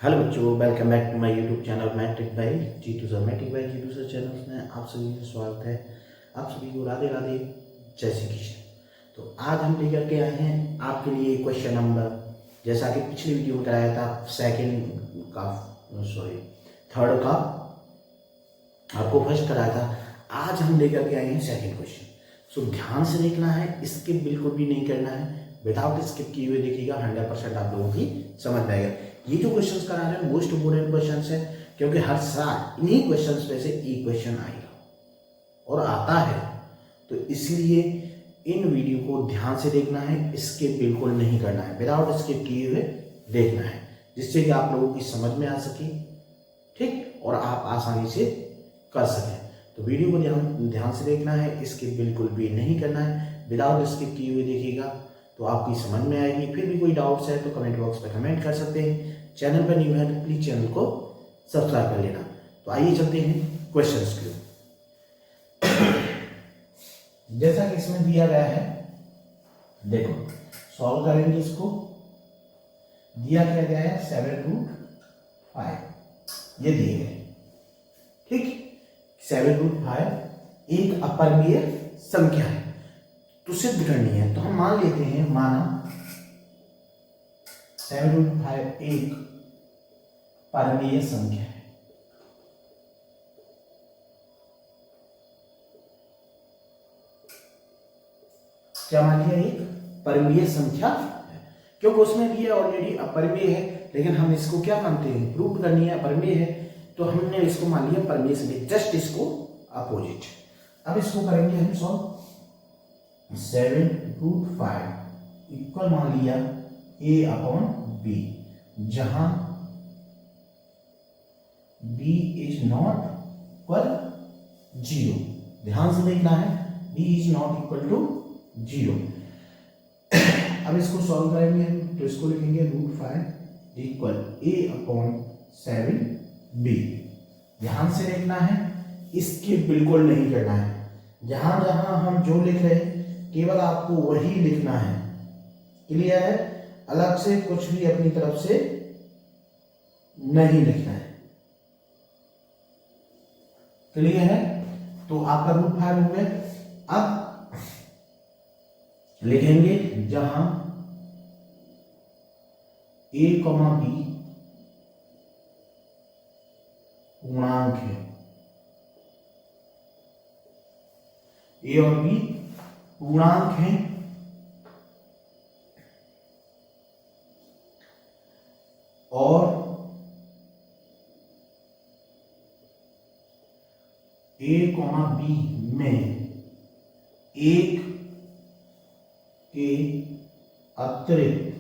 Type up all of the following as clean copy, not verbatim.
Hello बच्चों, welcome back to my YouTube channel matric by Jeetu sir. Matric by Jeetu sir channel में आप सभी का स्वागत है। आप सभी को राधे राधे, जय श्री कृष्ण। तो आज हम लेकर के आए हैं आपके लिए क्वेश्चन नंबर, जैसा कि पिछली वीडियो में कराया था थर्ड का आपको फर्स्ट कराया था। आज हम लेकर के आए हैं सेकेंड क्वेश्चन। सो ध्यान से देखना है, स्किप बिल्कुल भी नहीं करना है। विदाउट स्किप किए हुए देखिएगा, 100% आप लोगों की समझ में आएगा। ये जो क्वेश्चंस करा रहे हैं मोस्ट इम्पोर्टेंट क्वेश्चंस है, क्योंकि हर साल इन्हीं क्वेश्चंस पे से एक क्वेश्चन आएगा और आता है। तो इसलिए इन वीडियो को ध्यान से देखना है, स्किप बिल्कुल नहीं करना है, विदाउट स्किप किए हुए देखना है, जिससे कि आप लोगों की समझ में आ सके, ठीक, और आप आसानी से कर सकें। तो वीडियो को ध्यान से देखना है, स्किप बिल्कुल भी नहीं करना है, विदाउट स्किप किए हुए देखिएगा तो आपकी समझ में आएगी। फिर भी कोई डाउट्स है तो कमेंट बॉक्स पर कमेंट कर सकते हैं। चैनल पर न्यू है तो प्लीज चैनल को सब्सक्राइब कर लेना। तो आइए चलते हैं क्वेश्चंस की ओर। जैसा कि इसमें दिया गया है, देखो सॉल्व करेंगे इसको। दिया क्या गया है 7√5, ये दिए गए, ठीक। 7√5 एक अपरिमेय संख्या है तो सिद्ध करनी है। तो हम मान लेते हैं, माना 7√5 एक परमेय संख्या है। क्या मान लिया? एक परमेय संख्या है, क्योंकि उसमें भी ऑलरेडी अपरिमेय है, लेकिन हम इसको क्या मानते हैं, प्रूव करनी है, अपरिमेय है, तो हमने इसको मान लिया परमेय संख्या, जस्ट इसको अपोजिट। अब इसको करेंगे हम सॉल्व। 7√5 इक्वल मान लिया a/b, जहां b इज नॉट इक्वल 0। ध्यान से देखना है, b is not equal to 0। अब इसको सॉल्व करेंगे हम, तो इसको लिखेंगे √5 इक्वल a/7b। ध्यान से देखना है, इसके बिल्कुल नहीं करना है। जहां जहां हम जो लिख रहे हैं केवल आपको वही लिखना है, क्लियर है? अलग से कुछ भी अपनी तरफ से नहीं लिखना है, क्लियर है? तो आपका √5 हो गया। अब लिखेंगे जहां a, b पूर्णांक है, a और b पूर्णांक हैं, और a, b में एक के अतिरिक्त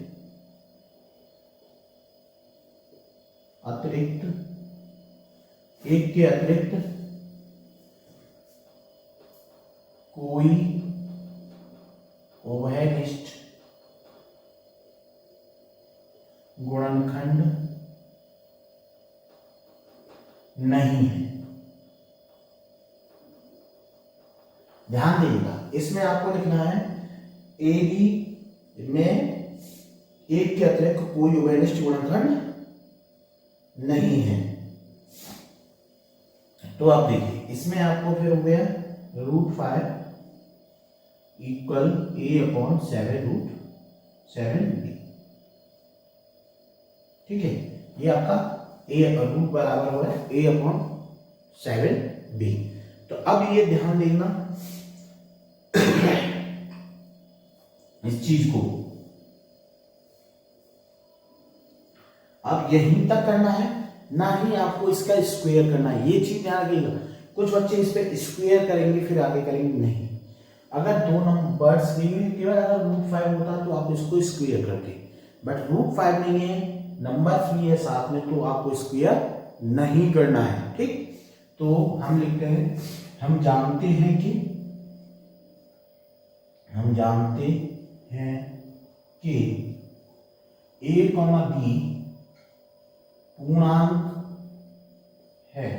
एक के अतिरिक्त कोई उभयनिष्ठ गुणनखंड नहीं है। ध्यान दीजिएगा, इसमें आपको लिखना है ए बी में एक के अतिरिक्त कोई उभयनिष्ठ गुणनखंड नहीं है। तो आप देखिए, इसमें आपको फिर हो गया √5 इक्वल a/7√7b, ठीक है? ये आपका रूट बराबर हो है a/7b। तो अब ये ध्यान देना इस चीज को, अब यहीं तक करना है, ना ही आपको इसका स्क्वायर करना है। ये चीज ध्यान रखिएगा, कुछ बच्चे इस पे स्क्वायर करेंगे फिर आगे करेंगे, नहीं। अगर दो नंबर्स दिए हैं, केवल अगर √5 होता तो आप इसको स्क्वायर करते, बट √5 नहीं है, नंबर 3 है साथ में, तो आपको स्क्वायर नहीं करना है, ठीक। तो हम लिखते हैं, हम जानते हैं कि a, b पूर्णांक है।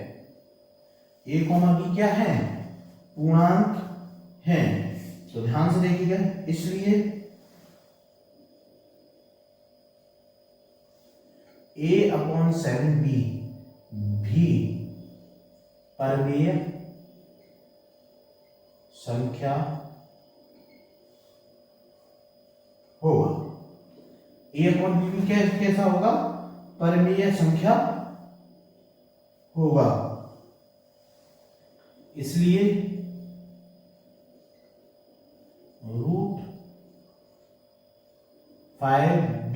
a, b क्या है? पूर्णांक है। तो ध्यान से देखिएगा, इसलिए a/7b भी परमेय संख्या होगा। a/b भी कैसा होगा? परमेय संख्या होगा। इसलिए √5b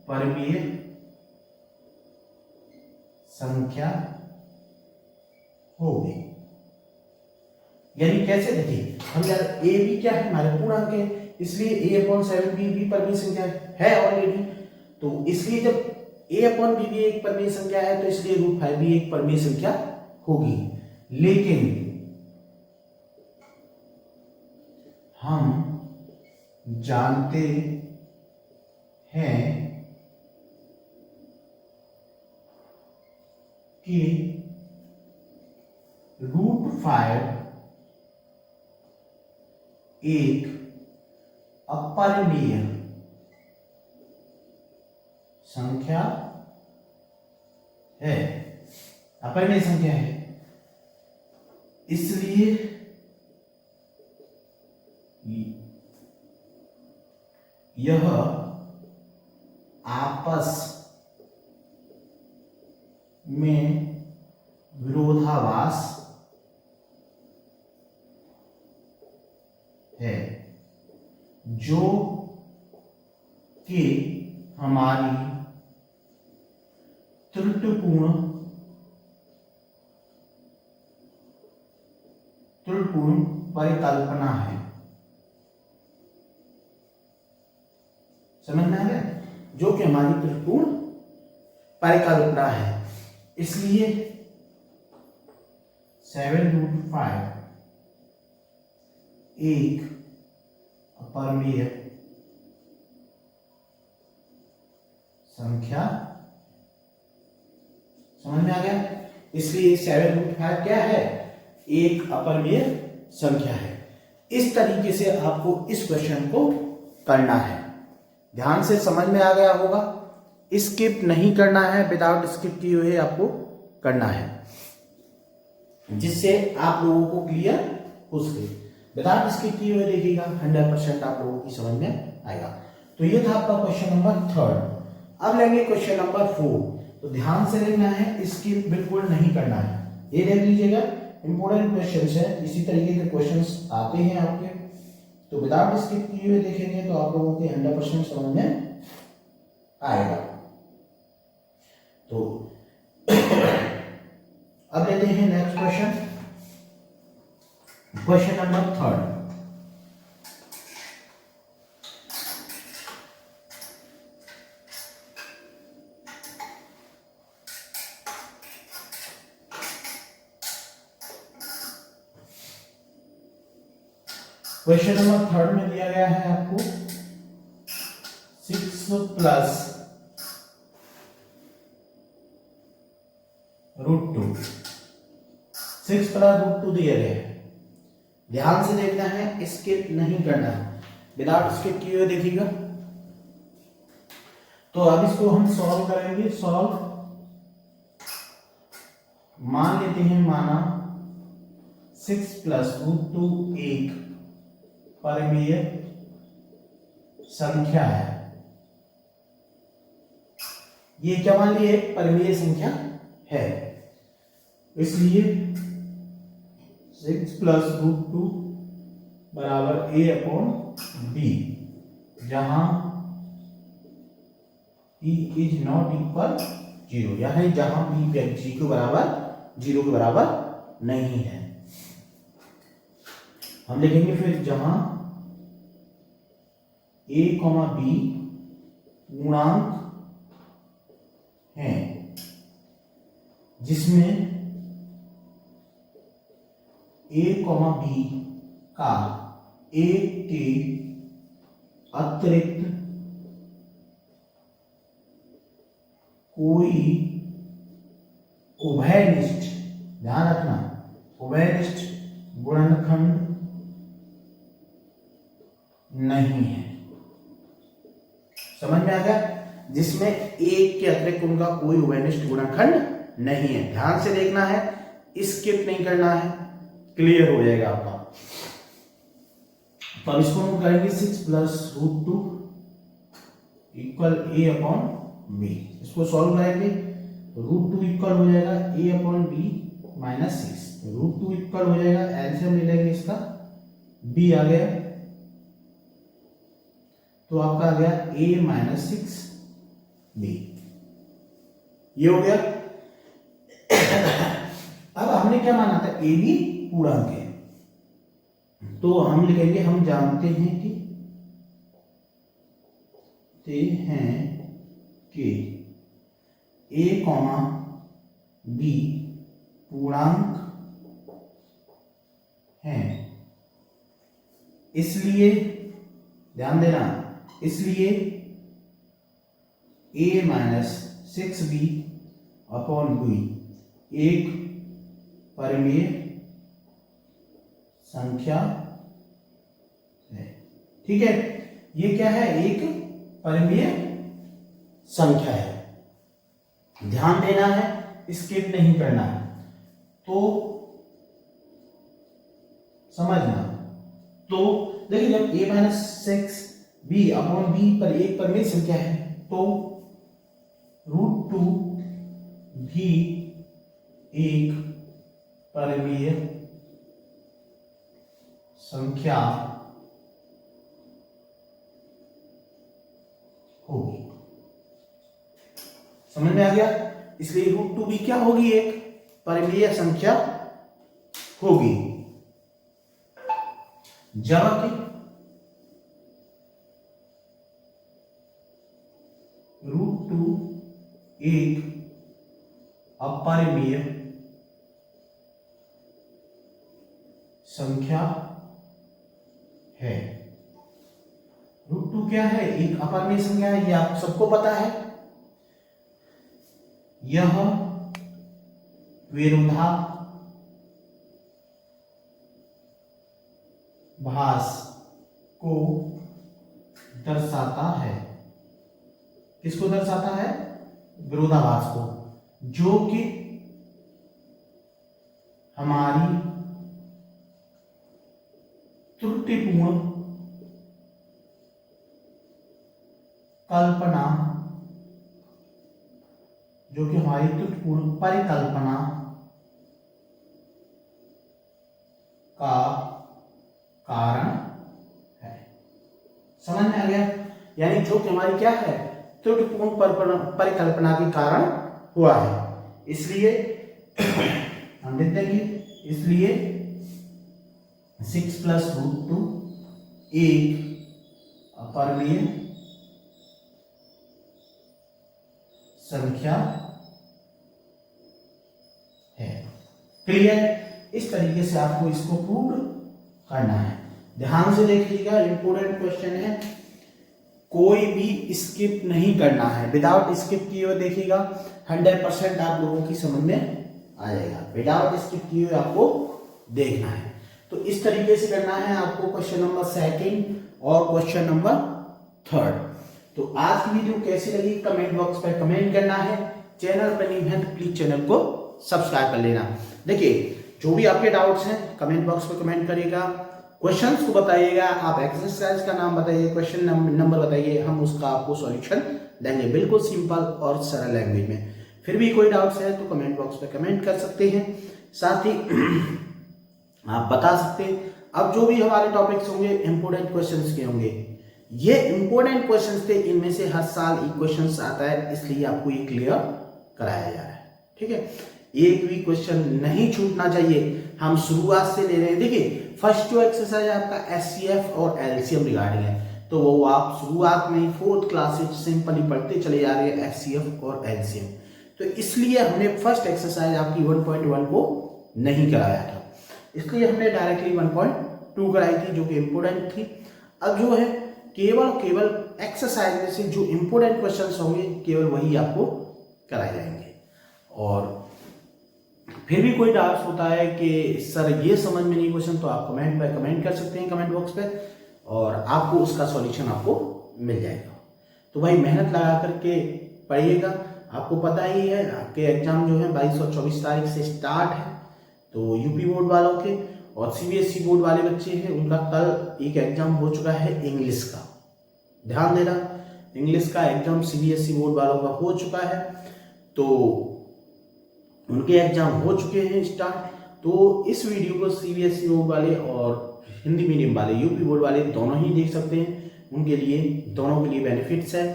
परमेय संख्या होगी। यानी कैसे देखिए, हम यार a b क्या है? हमारे पूर्णांक है, इसलिए a/7b भी परमेय संख्या है ऑलरेडी। तो इसलिए जब a/b भी एक परमेय संख्या है, तो इसलिए √5 भी एक परमेय संख्या होगी। लेकिन हम जानते हैं कि √5 एक अपरिमेय संख्या है, अपरिमेय संख्या है। इसलिए यह आपस में विरोधाभास है, जो कि हमारी त्रुटिपूर्ण परिकल्पना है। समझ में आ गया? जो कि हमारी त्रुटिपूर्ण परिकल्पना है। इसलिए 7√5 एक अपरिमेय संख्या। समझ में आ गया? इसलिए 7√5 क्या है? एक अपरिमेय संख्या है। इस तरीके से आपको इस क्वेश्चन को करना है। ध्यान से समझ में आ गया होगा। स्किप नहीं करना है, विदाउट स्किप किए हुए आपको करना है, जिससे आप लोगों को क्लियर हो सके। विदाउट स्किप किए हुए देखिएगा, 100% आप लोगों की समझ में आएगा। तो ये था आपका क्वेश्चन नंबर 3। अब लेंगे क्वेश्चन नंबर 4। तो ध्यान से लेना है, स्किप बिल्कुल नहीं करना है। ये देख लीजिएगा, इंपॉर्टेंट क्वेश्चंस है, इसी तरीके के क्वेश्चंस आते हैं आपके। तो विदाउट स्किप किए हुए देखेंगे तो आप लोगों के 100% समझ में आएगा। तो अब लेते हैं next question, question number 3। Question number 3 में दिया गया है आपको 6 प्लस √2। 6 प्लस √2 दिया गया है। ध्यान से देखना है, स्किप नहीं करना है, विदाउट स्किप किए हुए देखिएगा। तो अब इसको हम सॉल्व करेंगे। सॉल्व मान लेते हैं, माना 6 प्लस √2 एक परिमेय संख्या है। ये क्या मान लिए? एक परिमेय संख्या है। इसलिए 6 प्लस √2 बराबर a/b, जहां p इज नॉट इक्वल 0, यानी जहां p जीरो के बराबर नहीं है। हम लिखेंगे फिर जहां a, b पूर्णांक हैं, जिसमें a, b का एक के अतिरिक्त कोई उभयनिष्ठ, ध्यान रखना, उभयनिष्ठ गुणनखंड नहीं है। समझ में आ गया? जिसमें एक के अतिरिक्त उनका कोई उभयनिष्ठ गुणनखंड नहीं है। ध्यान से देखना है, स्किप नहीं करना है, क्लियर हो जाएगा आपका। तो अब इसको हम करेंगे 6 + √2 = a/b। इसको सॉल्व करेंगे तो √2 इक्वल हो जाएगा a/b - 6। √2 इक्वल हो जाएगा, एलसीएम ले लेंगे इसका, b आ गया तो आपका आ गया a - 6b। ये हो गया। अब हमने क्या माना था, ए बी पूर्णांक है, तो हम लिखेंगे, हम जानते हैं कि a, b पूर्णांक हैं, इसलिए ध्यान देना, इसलिए a - 6b/b एक परिमेय संख्या है। ठीक है, ये क्या है, एक परिमेय संख्या है। ध्यान देना है, स्किप नहीं करना है, तो समझना। तो देखिए, जब a - 6b/b पर एक परिमेय संख्या है तो √2 भी एक परिमेय संख्या होगी। समझ में आ गया? इसलिए √2 भी क्या होगी, एक परिमेय संख्या होगी। जबकि √2 एक अपरिमेय संख्या है। √2 क्या है, एक अपरिमेय संख्या है, ये आप सबको पता है। यह विरोधाभास को दर्शाता है। किसको दर्शाता है? विरोधाभास को, जो कि हमारी त्रुटिपूर्ण कल्पना, जो कि हमारी त्रुटिपूर्ण परिकल्पना का कारण है। समझ में आ गया? यानी जो कि हमारी क्या है, त्रुटिपूर्ण परिकल्पना के कारण हुआ है। इसलिए हम लिख देंगे, इसलिए 6 + √2 एक अपरिमेय संख्या है। क्लियर? इस तरीके से आपको इसको प्रूव करना है। ध्यान से देखिएगा, इंपोर्टेंट क्वेश्चन है, कोई भी स्किप नहीं करना है। विदाउट स्किप किए हुए देखिएगा 100% आप लोगों की समझ में आ जाएगा। विदाउट स्किप किए हुए आपको देखना है। तो इस तरीके से करना है आपको क्वेश्चन नंबर 2 और क्वेश्चन नंबर 3। तो आज की वीडियो कैसी लगी कमेंट बॉक्स पर कमेंट करना है। चैनल पर नहीं है तो प्लीज चैनल को सब्सक्राइब कर लेना। देखिए, जो भी आपके डाउट्स हैं कमेंट बॉक्स पर कमेंट करिएगा, क्वेश्चंस को बताइएगा, आप एक्सरसाइज का नाम बताइए, क्वेश्चन नंबर बताइए, हम उसका आपको सॉल्यूशन देंगे बिल्कुल सिंपल और सरल लैंग्वेज में। फिर भी कोई डाउट्स है तो कमेंट बॉक्स पर कमेंट कर सकते हैं। साथ ही आप बता सकते हैं, अब जो भी हमारे टॉपिक्स होंगे इंपोर्टेंट क्वेश्चंस के होंगे। ये इंपोर्टेंट क्वेश्चंस थे, इनमें से हर साल क्वेश्चंस आता है, इसलिए आपको ये क्लियर कराया जा रहा है। ठीक है, एक भी क्वेश्चन नहीं छूटना चाहिए। हम शुरुआत से ले रहे हैं। देखिए, फर्स्ट जो एक्सरसाइज आपका एचसीएफ और एलसीएम रिगार्डिंग है, तो वो आप शुरुआत में 4th क्लास से सिंपली पढ़ते चले जा रहे हैं एचसीएफ और एलसीएम। तो इसलिए हमने फर्स्ट एक्सरसाइज आपकी 1.1 को नहीं कराया था, इसलिए हमने डायरेक्टली 1.2 कराई थी, जो कि इंपोर्टेंट थी। अब जो है केवल एक्सरसाइज में से जो इंपोर्टेंट क्वेश्चंस होंगे केवल वही आपको कराए जाएंगे। और फिर भी कोई डाउट्स होता है कि सर ये समझ में नहीं क्वेश्चन, तो आप कमेंट पे कमेंट कर सकते हैं, कमेंट बॉक्स पे, और आपको उसका सॉल्यूशन आपको मिल जाएगा। तो भाई मेहनत लगा करके पढ़िएगा। आपको पता ही है आपके एग्जाम जो है 22 और 24 तारीख से स्टार्ट है। तो यूपी बोर्ड वालों के और सीबीएसई बोर्ड वाले बच्चे हैं उनका कल एक एग्जाम हो चुका है इंग्लिश का, ध्यान देना, इंग्लिश का एग्जाम सीबीएसई बोर्ड वालों का हो चुका है। तो उनके एग्जाम हो चुके हैं स्टार्ट। तो इस वीडियो को सीबीएसई बोर्ड वाले और हिंदी मीडियम वाले यूपी बोर्ड वाले दोनों ही देख सकते हैं, उनके लिए दोनों के लिए बेनिफिट्स है।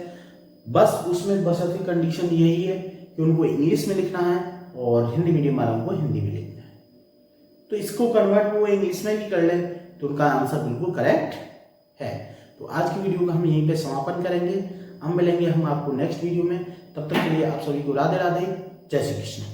बस उसमें बशर्ते कंडीशन यही है कि उनको इंग्लिश में लिखना है और हिंदी मीडियम वालों को हिंदी में लिखना है। तो इसको कन्वर्ट वो इंग्लिश में भी कर ले तो उनका आंसर बिल्कुल करेक्ट है। तो आज की वीडियो का हम यहीं पे समापन करेंगे। हम मिलेंगे आपको नेक्स्ट वीडियो में। तब तक के लिए आप सभी को राधे राधे, जय श्री कृष्ण।